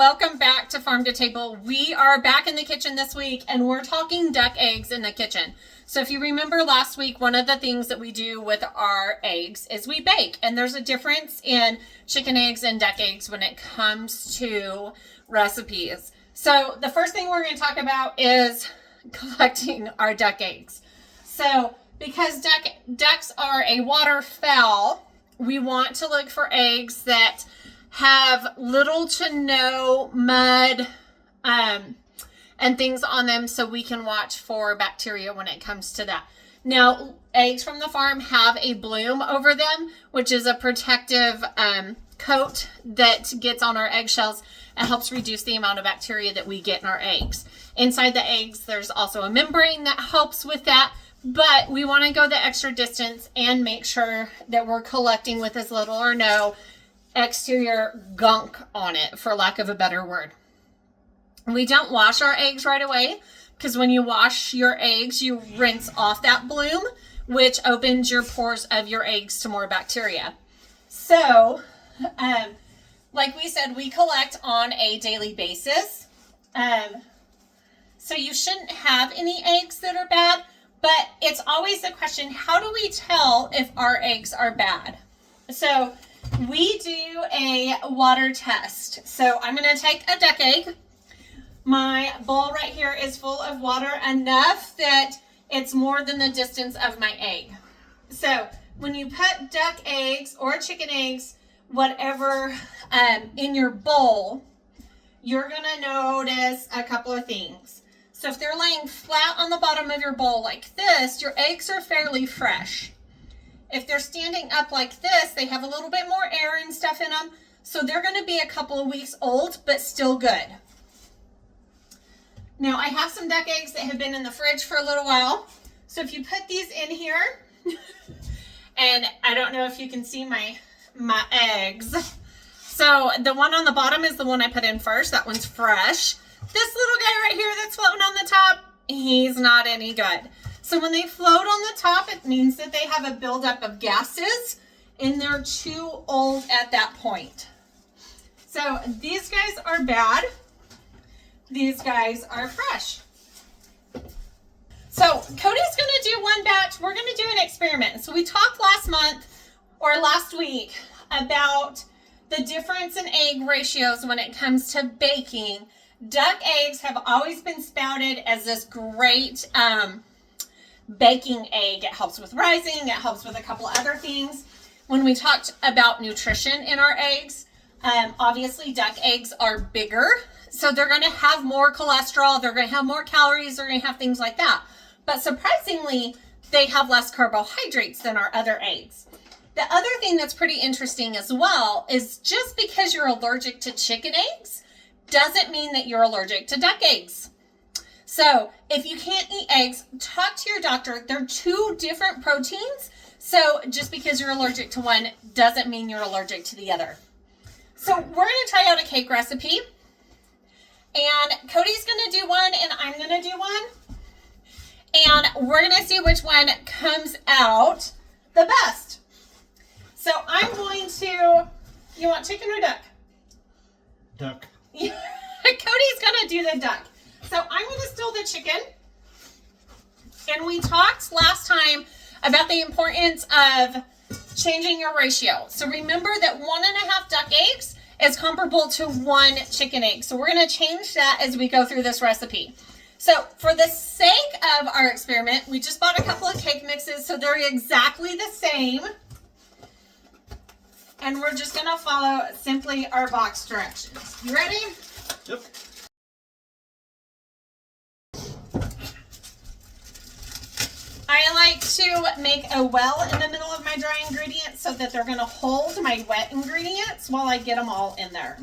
welcome back to Farm to Table. We are back in the kitchen this week and we're talking duck eggs in the kitchen. So if you remember last week, one of the things that we do with our eggs is we bake, and there's a difference in chicken eggs and duck eggs when it comes to recipes. So the first thing we're going to talk about is collecting our duck eggs. So because ducks are a waterfowl, we want to look for eggs that have little to no mud and things on them, so we can watch for bacteria when it comes to that. Now, eggs from the farm have a bloom over them, which is a protective coat that gets on our eggshells and helps reduce the amount of bacteria that we get in our eggs. Inside the eggs, there's also a membrane that helps with that, but we want to go the extra distance and make sure that we're collecting with as little or no exterior gunk on it, for lack of a better word. We don't wash our eggs right away, because when you wash your eggs, you rinse off that bloom, which opens your pores of your eggs to more bacteria. So, like we said, we collect on a daily basis. So you shouldn't have any eggs that are bad, but it's always the question, how do we tell if our eggs are bad? So we do a water test. So I'm going to take a duck egg. My bowl right here is full of water enough that it's more than the distance of my egg. So when you put duck eggs or chicken eggs, whatever, in your bowl, you're going to notice a couple of things. So if they're laying flat on the bottom of your bowl like this, your eggs are fairly fresh. If they're standing up like this, they have a little bit more air and stuff in them, so they're going to be a couple of weeks old, but still good. Now, I have some duck eggs that have been in the fridge for a little while. So if you put these in here, and I don't know if you can see my eggs. So the one on the bottom is the one I put in first. That one's fresh. This little guy right here that's floating on the top, he's not any good. So when they float on the top, it means that they have a buildup of gases and they're too old at that point. So these guys are bad. These guys are fresh. So Cody's going to do one batch. We're going to do an experiment. So we talked last week about the difference in egg ratios when it comes to baking. Duck eggs have always been spouted as this great baking egg. It helps with rising. It helps with a couple other things. When we talked about nutrition in our eggs, obviously duck eggs are bigger, so they're going to have more cholesterol, they're going to have more calories, they're going to have things like that. But surprisingly, they have less carbohydrates than our other eggs. The other thing that's pretty interesting as well is just because you're allergic to chicken eggs doesn't mean that you're allergic to duck eggs. So if you can't eat eggs, talk to your doctor. They're two different proteins. So just because you're allergic to one doesn't mean you're allergic to the other. So we're going to try out a cake recipe. And Cody's going to do one and I'm going to do one. And we're going to see which one comes out the best. So I'm going to, you want chicken or duck? Duck. Cody's going to do the duck. So I'm going to still the chicken. And we talked last time about the importance of changing your ratio. So remember that 1.5 duck eggs is comparable to 1 chicken egg. So we're going to change that as we go through this recipe. So for the sake of our experiment, we just bought a couple of cake mixes, so they're exactly the same. And we're just going to follow simply our box directions. You ready? Yep. I like to make a well in the middle of my dry ingredients so that they're going to hold my wet ingredients while I get them all in there.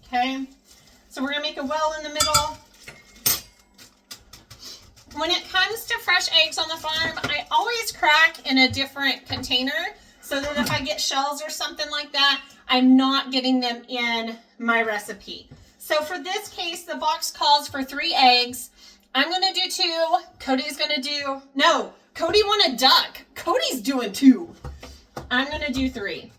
Okay? So we're going to make a well in the middle. When it comes to fresh eggs on the farm, I always crack in a different container so that if I get shells or something like that, I'm not getting them in my recipe. So for this case, the box calls for 3 eggs. I'm going to do 2. Cody's going to do, no, Cody want a duck. Cody's doing 2. I'm going to do 3.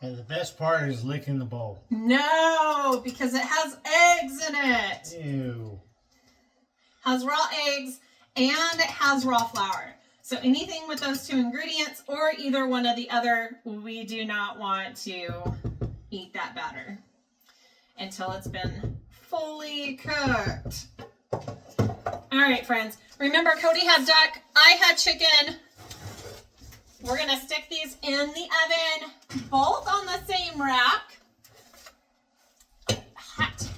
And the best part is licking the bowl. No, because it has eggs in it. Ew. Has raw eggs and it has raw flour. So anything with those two ingredients or either one or the other, we do not want to eat that batter until it's been fully cooked. All right, friends. Remember, Cody had duck. I had chicken. We're going to stick these in the oven, both on the same rack. Hot.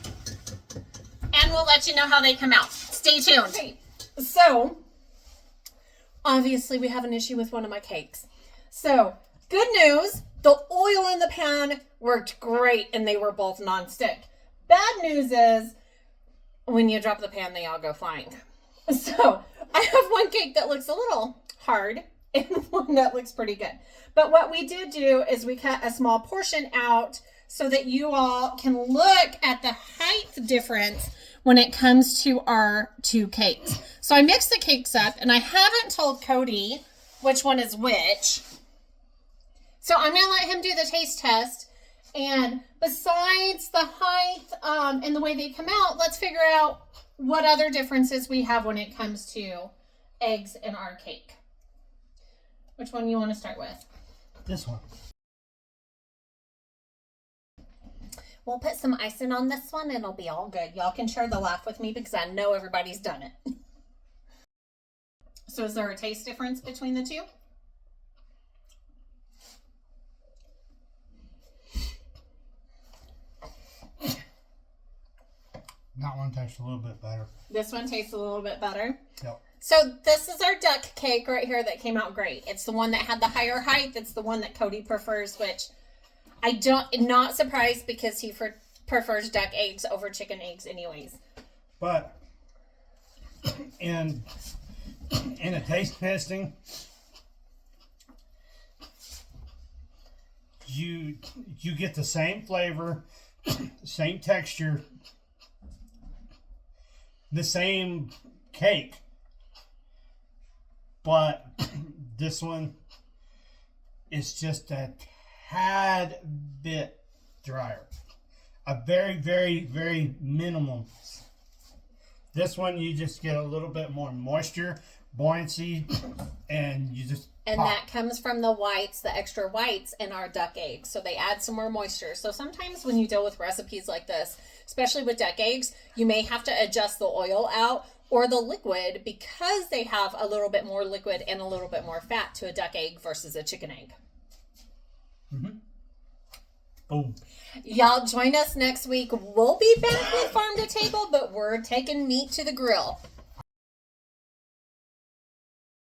And we'll let you know how they come out. Stay tuned. Okay. So, obviously, we have an issue with one of my cakes. So, good news. The oil in the pan worked great, and they were both nonstick. Bad news is, when you drop the pan, they all go flying. So, I have one cake that looks a little hard and one that looks pretty good. But what we did do is we cut a small portion out so that you all can look at the height difference when it comes to our two cakes. So I mixed the cakes up, and I haven't told Cody which one is which. So I'm going to let him do the taste test. And besides the height and the way they come out, let's figure out what other differences we have when it comes to eggs in our cake. Which one you want to start with? This one. We'll put some icing on this one and it'll be all good. Y'all can share the laugh with me because I know everybody's done it. So is there a taste difference between the two? That one tastes a little bit better. This one tastes a little bit better. Yep. So this is our duck cake right here that came out great. It's the one that had the higher height. It's the one that Cody prefers, which not surprised because he prefers duck eggs over chicken eggs anyways. But in a taste testing, you get the same flavor, same texture, the same cake, but this one is just a tad bit drier. A very, very, very minimum. This one you just get a little bit more moisture, buoyancy, and you just And pop. that comes from the whites, the extra whites in our duck eggs. So they add some more moisture. So sometimes when you deal with recipes like this, especially with duck eggs, you may have to adjust the oil out or the liquid because they have a little bit more liquid and a little bit more fat to a duck egg versus a chicken egg. Mm-hmm. Boom. Y'all join us next week. We'll be back with Farm to Table, but we're taking meat to the grill.